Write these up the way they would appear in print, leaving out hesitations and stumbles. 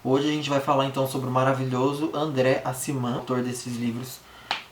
Hoje a gente vai falar então sobre o maravilhoso André Aciman, autor desses livros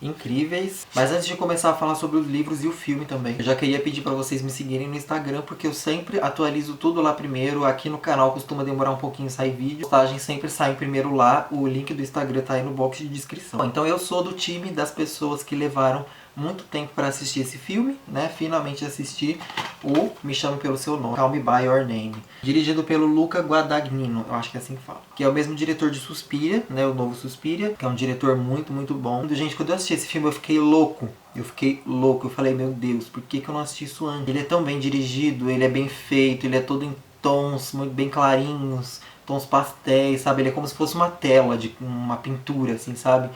incríveis. Mas antes de começar a falar sobre os livros e o filme também, eu já queria pedir para vocês me seguirem no Instagram, porque eu sempre atualizo tudo lá primeiro. Aqui no canal costuma demorar um pouquinho sair vídeo, a postagem sempre sai primeiro lá. O link do Instagram tá aí no box de descrição. Então eu sou do time das pessoas que levaram muito tempo para assistir esse filme, né? Finalmente assisti o Me Chame Pelo Seu Nome, Call Me By Your Name, dirigido pelo Luca Guadagnino, eu acho que é assim que fala, que é o mesmo diretor de Suspiria, né? O novo Suspiria, que é um diretor muito bom. Gente, quando eu assisti esse filme eu fiquei louco. Eu falei, meu Deus, por que eu não assisti isso antes? Ele é tão bem dirigido, ele é bem feito, ele é todo em tons muito bem clarinhos, tons pastéis, sabe? Ele é como se fosse uma tela de uma pintura, assim, sabe?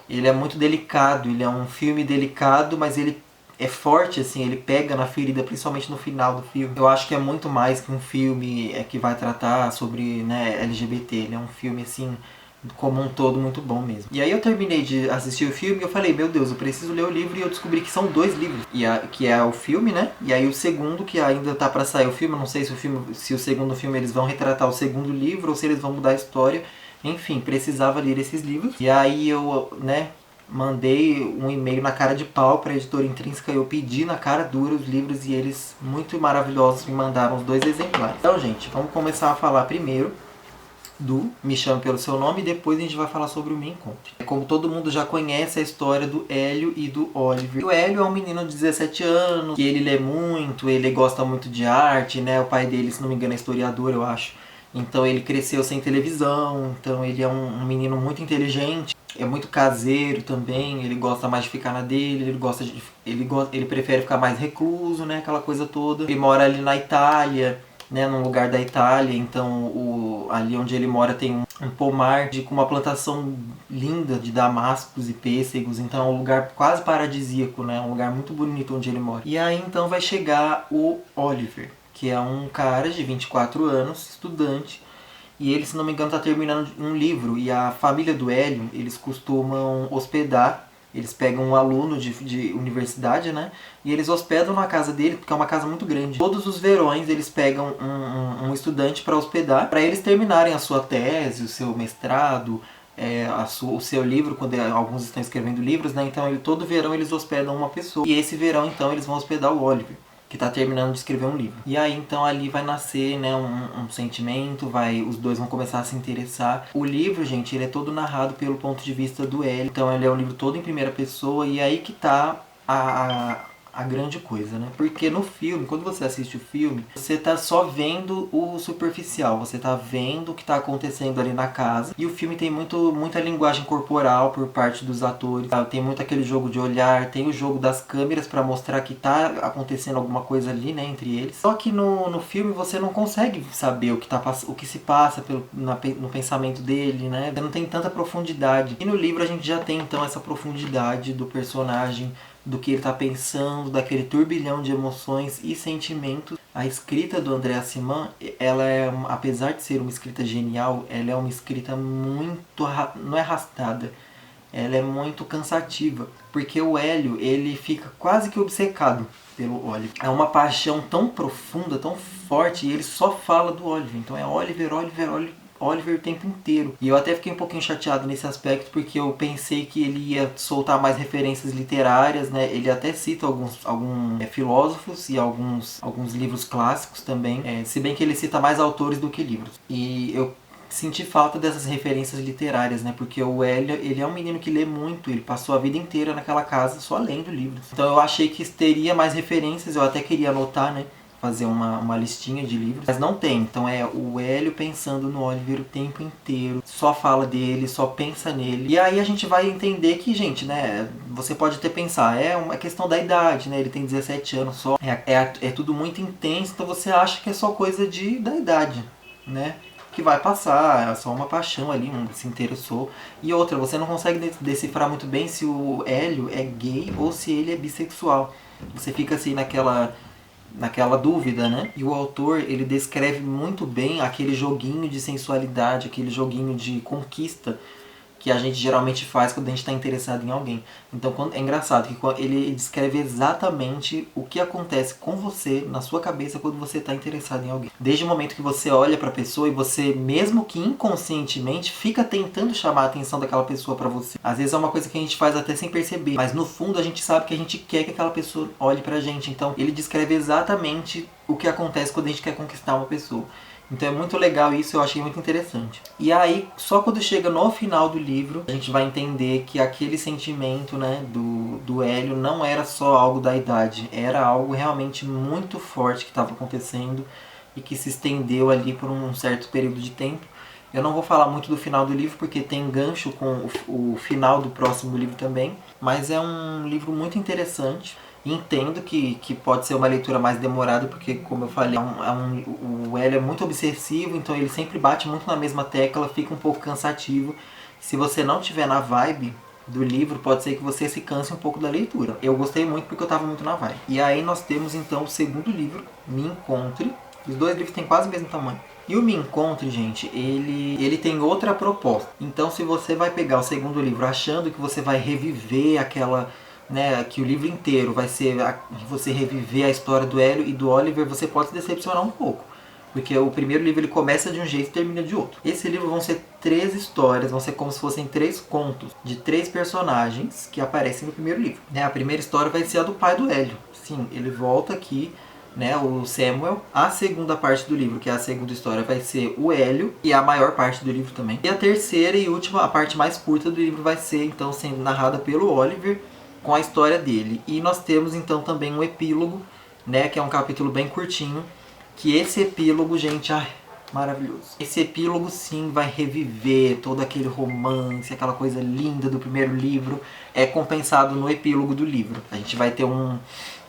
Ele é muito delicado, ele é um filme delicado, mas ele é forte, assim, ele pega na ferida, principalmente no final do filme. Eu acho que é muito mais que um filme que vai tratar sobre, né, LGBT. Ele é um filme, assim, como um todo, muito bom mesmo. E aí eu terminei de assistir o filme e eu falei, meu Deus, eu preciso ler o livro, e eu descobri que são dois livros. Que é o filme, né? E aí o segundo, que ainda tá pra sair o filme, eu não sei se o segundo filme eles vão retratar o segundo livro ou se eles vão mudar a história. Enfim, precisava ler esses livros. E aí eu, né, mandei um e-mail na cara de pau para a editora Intrínseca. Eu pedi na cara dura os livros e eles, muito maravilhosos, me mandaram os 2 exemplares. Então, gente, vamos começar a falar primeiro do Me Chame Pelo Seu Nome e depois a gente vai falar sobre o Me Encontre. Como todo mundo já conhece a história do Hélio e do Oliver. E o Hélio é um menino de 17 anos, que ele lê muito, ele gosta muito de arte, né? O pai dele, se não me engano, é historiador, eu acho. Então ele cresceu sem televisão, então ele é um menino muito inteligente, é muito caseiro também, ele gosta mais de ficar na dele, ele prefere ficar mais recluso, né, aquela coisa toda. Ele mora ali na Itália, né, num lugar da Itália, então ali onde ele mora tem um pomar com uma plantação linda de damascos e pêssegos, então é um lugar quase paradisíaco, né, um lugar muito bonito onde ele mora. E aí então vai chegar o Oliver, que é um cara de 24 anos, estudante, e ele, se não me engano, está terminando um livro, e a família do Hélio, eles costumam hospedar, eles pegam um aluno de universidade, né, e eles hospedam na casa dele, porque é uma casa muito grande. Todos os verões eles pegam um estudante para hospedar, para eles terminarem a sua tese, o seu mestrado, o seu livro, quando alguns estão escrevendo livros, né, então todo verão eles hospedam uma pessoa, e esse verão então eles vão hospedar o Oliver, que está terminando de escrever um livro. E aí então ali vai nascer, né, um sentimento, os dois vão começar a se interessar. O livro, gente, ele é todo narrado pelo ponto de vista do Hélio, então ele é um livro todo em primeira pessoa, e aí que tá a grande coisa, né? Porque no filme, quando você assiste o filme, você tá só vendo o superficial, você tá vendo o que tá acontecendo ali na casa. E o filme tem muita linguagem corporal por parte dos atores, sabe? Tem muito aquele jogo de olhar, tem o jogo das câmeras pra mostrar que tá acontecendo alguma coisa ali, né, entre eles. Só que no filme você não consegue saber o que se passa no pensamento dele, né? Não tem tanta profundidade. E no livro a gente já tem então essa profundidade do personagem, do que ele está pensando, daquele turbilhão de emoções e sentimentos. A escrita do André Aciman, ela é, apesar de ser uma escrita genial, ela é uma escrita muito, não é arrastada, ela é muito cansativa, porque o Hélio, ele fica quase que obcecado pelo Oliver. É uma paixão tão profunda, tão forte, e ele só fala do Oliver. Então é Oliver, Oliver, Oliver, Oliver o tempo inteiro. E eu até fiquei um pouquinho chateado nesse aspecto, porque eu pensei que ele ia soltar mais referências literárias, né? Ele até cita alguns filósofos e alguns livros clássicos também, se bem que ele cita mais autores do que livros. E eu senti falta dessas referências literárias, né? Porque o Hélio, ele é um menino que lê muito, ele passou a vida inteira naquela casa só lendo livros. Então eu achei que teria mais referências, eu até queria anotar, né? Fazer uma listinha de livros, mas não tem. Então é o Hélio pensando no Oliver o tempo inteiro, só fala dele, só pensa nele. E aí a gente vai entender que, gente, né, você pode até pensar, é uma questão da idade, né, ele tem 17 anos só, é tudo muito intenso, então você acha que é só coisa da idade, né, que vai passar, é só uma paixão ali, se interessou. E outra, você não consegue decifrar muito bem se o Hélio é gay ou se ele é bissexual. Você fica assim naquela dúvida, né? E o autor, ele descreve muito bem aquele joguinho de sensualidade, aquele joguinho de conquista que a gente geralmente faz quando a gente está interessado em alguém. Então é engraçado que ele descreve exatamente o que acontece com você, na sua cabeça, quando você está interessado em alguém. Desde o momento que você olha para a pessoa e você, mesmo que inconscientemente, fica tentando chamar a atenção daquela pessoa para você. Às vezes é uma coisa que a gente faz até sem perceber, mas no fundo a gente sabe que a gente quer que aquela pessoa olhe pra gente. Então ele descreve exatamente o que acontece quando a gente quer conquistar uma pessoa. Então é muito legal isso, eu achei muito interessante. E aí, só quando chega no final do livro, a gente vai entender que aquele sentimento, né, do Hélio não era só algo da idade, era algo realmente muito forte que estava acontecendo e que se estendeu ali por um certo período de tempo. Eu não vou falar muito do final do livro porque tem gancho com o final do próximo livro também, mas é um livro muito interessante. Entendo que pode ser uma leitura mais demorada, porque, como eu falei, o Hélio é muito obsessivo, então ele sempre bate muito na mesma tecla, fica um pouco cansativo. Se você não estiver na vibe do livro, pode ser que você se canse um pouco da leitura. Eu gostei muito porque eu estava muito na vibe. E aí nós temos então o segundo livro, Me Encontre. Os dois livros têm quase o mesmo tamanho. E o Me Encontre, gente, ele tem outra proposta. Então, se você vai pegar o segundo livro achando que você vai reviver aquela... né, que o livro inteiro vai ser você reviver a história do Hélio e do Oliver, você pode se decepcionar um pouco. Porque o primeiro livro ele começa de um jeito e termina de outro. Esse livro vão ser 3 histórias, vão ser como se fossem 3 contos de 3 personagens que aparecem no primeiro livro. Né, a primeira história vai ser a do pai do Hélio. Sim, ele volta aqui, né, o Samuel. A segunda parte do livro, que é a segunda história, vai ser o Hélio, e a maior parte do livro também. E a terceira e última, a parte mais curta do livro, vai ser então sendo narrada pelo Oliver, com a história dele. E nós temos então também um epílogo, né, que é um capítulo bem curtinho, que esse epílogo, gente, ai, maravilhoso. Esse epílogo sim vai reviver todo aquele romance, aquela coisa linda do primeiro livro, é compensado no epílogo do livro. A gente vai ter um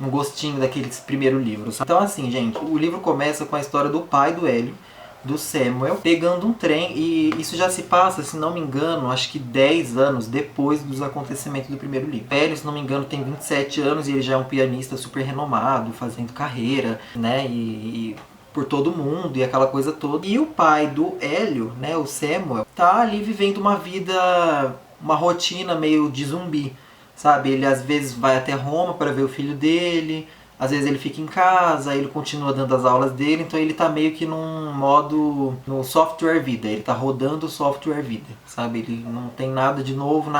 gostinho daqueles primeiro livros. Então assim, gente, o livro começa com a história do pai do Hélio, do Samuel, pegando um trem, e isso já se passa, se não me engano, acho que 10 anos depois dos acontecimentos do primeiro livro. O Hélio, se não me engano, tem 27 anos e ele já é um pianista super renomado, fazendo carreira, né, e por todo mundo e aquela coisa toda. E o pai do Hélio, né, o Samuel, tá ali vivendo uma vida, uma rotina meio de zumbi, sabe? Ele às vezes vai até Roma para ver o filho dele, às vezes ele fica em casa, ele continua dando as aulas dele, então ele tá meio que num modo, no software vida, ele tá rodando o software vida, sabe? Ele não tem nada de novo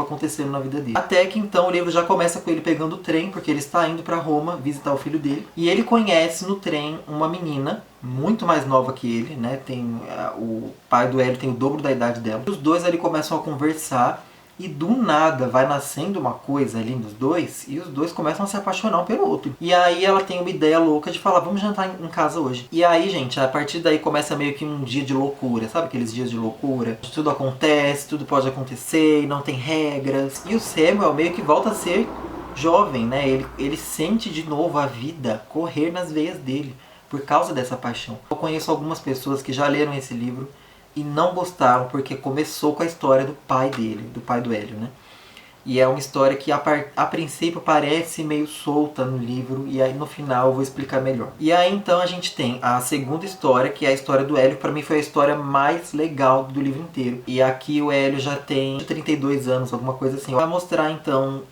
acontecendo na vida dele. Até que então o livro já começa com ele pegando o trem, porque ele está indo pra Roma visitar o filho dele, e ele conhece no trem uma menina muito mais nova que ele, né? O pai do Hélio tem o dobro da idade dela. Os dois ali começam a conversar, e do nada vai nascendo uma coisa ali nos dois, e os dois começam a se apaixonar um pelo outro. E aí ela tem uma ideia louca de falar, vamos jantar em casa hoje. E aí, gente, a partir daí começa meio que um dia de loucura, sabe aqueles dias de loucura? Tudo acontece, tudo pode acontecer, e não tem regras. E o Samuel meio que volta a ser jovem, né? Ele sente de novo a vida correr nas veias dele, por causa dessa paixão. Eu conheço algumas pessoas que já leram esse livro e não gostaram, porque começou com a história do pai dele, do pai do Hélio, né? E é uma história que a princípio parece meio solta no livro, e aí no final eu vou explicar melhor. E aí então a gente tem a segunda história, que é a história do Hélio, que pra mim foi a história mais legal do livro inteiro. E aqui o Hélio já tem 32 anos, alguma coisa assim. Vai mostrar então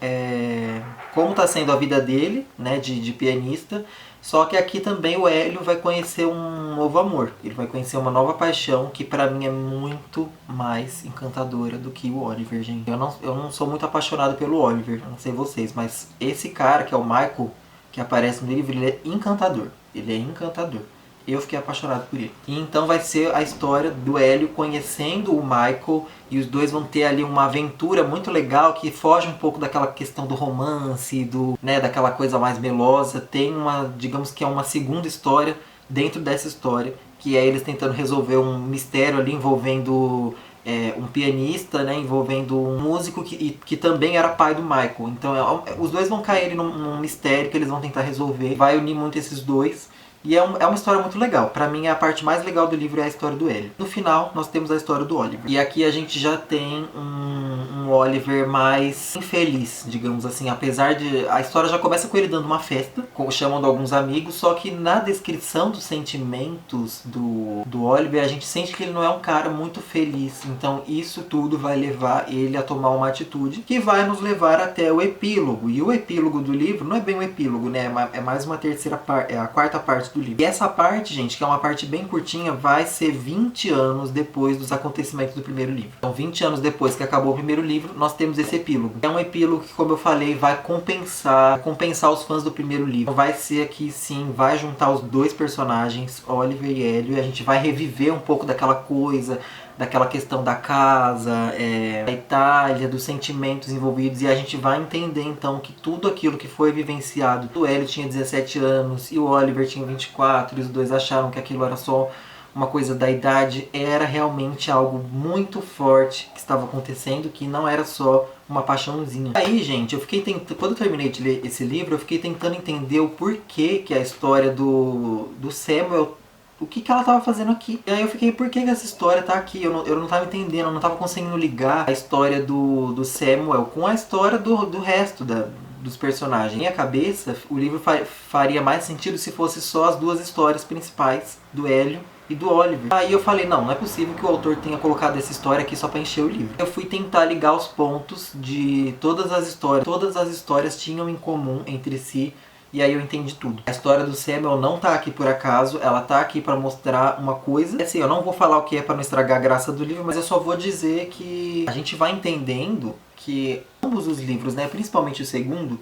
como tá sendo a vida dele, né, de pianista. Só que aqui também o Hélio vai conhecer um novo amor. Ele vai conhecer uma nova paixão que pra mim é muito mais encantadora do que o Oliver, gente. Eu não sou muito apaixonado pelo Oliver, não sei vocês, mas esse cara, que é o Michael, que aparece no livro, ele é encantador. Ele é encantador. Eu fiquei apaixonado por ele. E então vai ser a história do Hélio conhecendo o Michael, e os dois vão ter ali uma aventura muito legal que foge um pouco daquela questão do romance, daquela coisa mais melosa. Tem digamos que é uma segunda história dentro dessa história, que é eles tentando resolver um mistério ali envolvendo um pianista, né, envolvendo um músico que também era pai do Michael. Então os dois vão cair num mistério que eles vão tentar resolver. Vai unir muito esses dois. E é uma história muito legal. Pra mim, a parte mais legal do livro é a história do Hélio. No final, nós temos a história do Oliver. E aqui a gente já tem um um Oliver mais infeliz, digamos assim. Apesar de... a história já começa com ele dando uma festa, chamando alguns amigos, só que na descrição dos sentimentos do Oliver, a gente sente que ele não é um cara muito feliz. Então isso tudo vai levar ele a tomar uma atitude que vai nos levar até o epílogo. E o epílogo do livro não é bem um epílogo, né? É mais uma terceira parte, é a quarta parte do livro. E essa parte, gente, que é uma parte bem curtinha, vai ser 20 anos depois dos acontecimentos do primeiro livro. Então 20 anos depois que acabou o primeiro livro, nós temos esse epílogo. É um epílogo que, como eu falei, vai compensar os fãs do primeiro livro. Vai ser aqui, sim, vai juntar os dois personagens, Oliver e Hélio, e a gente vai reviver um pouco daquela coisa, daquela questão da casa, da Itália, dos sentimentos envolvidos, e a gente vai entender então que tudo aquilo que foi vivenciado, o Hélio tinha 17 anos e o Oliver tinha 24, e os dois acharam que aquilo era só uma coisa da idade, era realmente algo muito forte que estava acontecendo, que não era só uma paixãozinha. Aí, gente, eu fiquei tentando, quando eu terminei de ler esse livro, eu fiquei tentando entender o porquê que a história do Samuel, o que ela tava fazendo aqui. E aí eu fiquei, por que essa história tá aqui? Eu não tava entendendo, eu não tava conseguindo ligar a história do Samuel com a história do resto dos personagens. Na minha cabeça, o livro faria mais sentido se fosse só as duas histórias principais, do Hélio e do Oliver. Aí eu falei, não é possível que o autor tenha colocado essa história aqui só pra encher o livro. Eu fui tentar ligar os pontos de todas as histórias. Todas as histórias tinham em comum entre si, e aí eu entendi tudo. A história do Samuel não tá aqui por acaso, ela tá aqui pra mostrar uma coisa. Assim, eu não vou falar o que é pra não estragar a graça do livro, mas eu só vou dizer que a gente vai entendendo que ambos os livros, né, principalmente o segundo,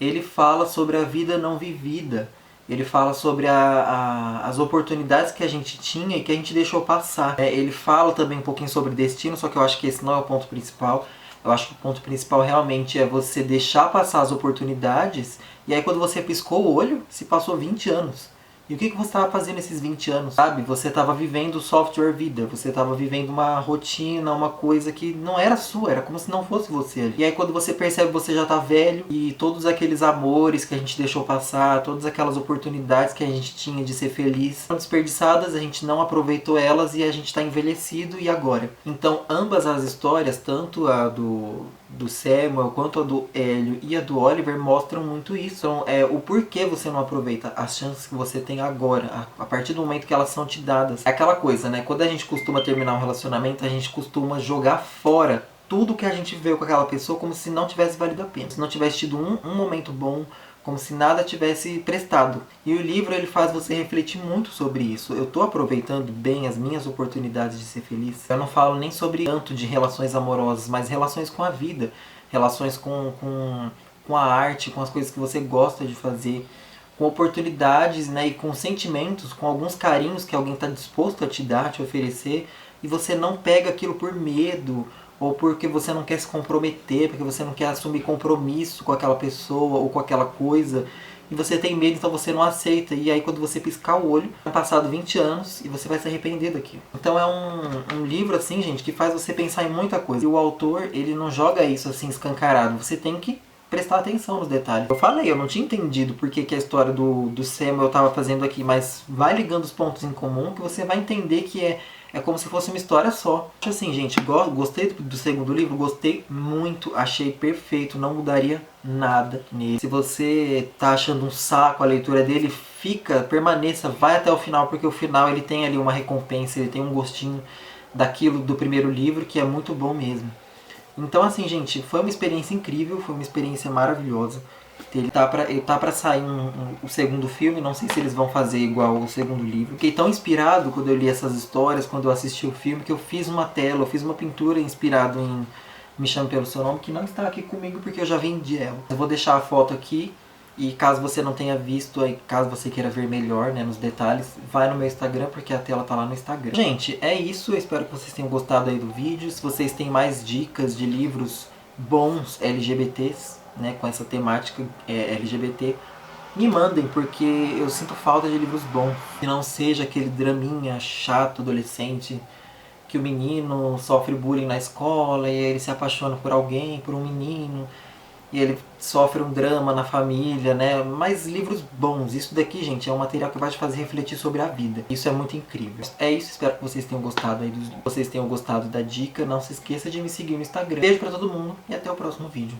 ele fala sobre a vida não vivida. Ele fala sobre as oportunidades que a gente tinha e que a gente deixou passar. Ele fala também um pouquinho sobre destino, só que eu acho que esse não é o ponto principal. Eu acho que o ponto principal realmente é você deixar passar as oportunidades, e aí quando você piscou o olho, se passou 20 anos. E o que você estava fazendo esses 20 anos, sabe? Você estava vivendo software vida, você estava vivendo uma rotina, uma coisa que não era sua, era como se não fosse você ali. E aí quando você percebe que você já tá velho, e todos aqueles amores que a gente deixou passar, todas aquelas oportunidades que a gente tinha de ser feliz, foram desperdiçadas, a gente não aproveitou elas e a gente tá envelhecido, e agora? Então ambas as histórias, tanto a do Samuel, quanto a do Hélio e a do Oliver, mostram muito isso. Então, o porquê você não aproveita as chances que você tem agora, a partir do momento que elas são te dadas. É aquela coisa, né? Quando a gente costuma terminar um relacionamento, a gente costuma jogar fora tudo que a gente viveu com aquela pessoa como se não tivesse valido a pena. Se não tivesse tido um momento bom, como se nada tivesse prestado. E o livro, ele faz você refletir muito sobre isso. Eu tô aproveitando bem as minhas oportunidades de ser feliz. Eu não falo nem sobre tanto de relações amorosas, mas relações com a vida. Relações com a arte, com as coisas que você gosta de fazer. Com oportunidades, né, e com sentimentos, com alguns carinhos que alguém está disposto a te dar, a te oferecer. E você não pega aquilo por medo, ou porque você não quer se comprometer, porque você não quer assumir compromisso com aquela pessoa ou com aquela coisa, e você tem medo, então você não aceita, e aí quando você piscar o olho, vai passado 20 anos e você vai se arrepender daquilo. Então é um livro assim, gente, que faz você pensar em muita coisa. E o autor, ele não joga isso assim escancarado, você tem que prestar atenção nos detalhes. Eu falei, eu não tinha entendido por que a história do Samuel estava fazendo aqui, mas vai ligando os pontos em comum que você vai entender que é como se fosse uma história só. Assim, gente, gostei do segundo livro, gostei muito, achei perfeito, não mudaria nada nele. Se você tá achando um saco a leitura dele, permaneça, vai até o final, porque o final ele tem ali uma recompensa, ele tem um gostinho daquilo do primeiro livro, que é muito bom mesmo. Então assim, gente, foi uma experiência incrível, foi uma experiência maravilhosa. Ele tá pra sair o segundo filme, não sei se eles vão fazer igual o segundo livro. Fiquei tão inspirado quando eu li essas histórias, quando eu assisti o filme, que eu fiz uma tela, eu fiz uma pintura inspirada em Me Chame Pelo Seu Nome, que não está aqui comigo porque eu já vendi ela. Eu vou deixar a foto aqui, e caso você não tenha visto, aí, caso você queira ver melhor, né, nos detalhes, vai no meu Instagram, porque a tela tá lá no Instagram. Gente, é isso, eu espero que vocês tenham gostado aí do vídeo. Se vocês têm mais dicas de livros bons LGBTs, né, com essa temática LGBT, me mandem, porque eu sinto falta de livros bons. Que não seja aquele draminha chato, adolescente, que o menino sofre bullying na escola e ele se apaixona por alguém, por um menino. e ele sofre um drama na família, né? Mas livros bons. Isso daqui, gente, é um material que vai te fazer refletir sobre a vida. Isso é muito incrível. É isso, espero que vocês tenham gostado aí, vocês tenham gostado da dica. Não se esqueça de me seguir no Instagram. Beijo pra todo mundo e até o próximo vídeo.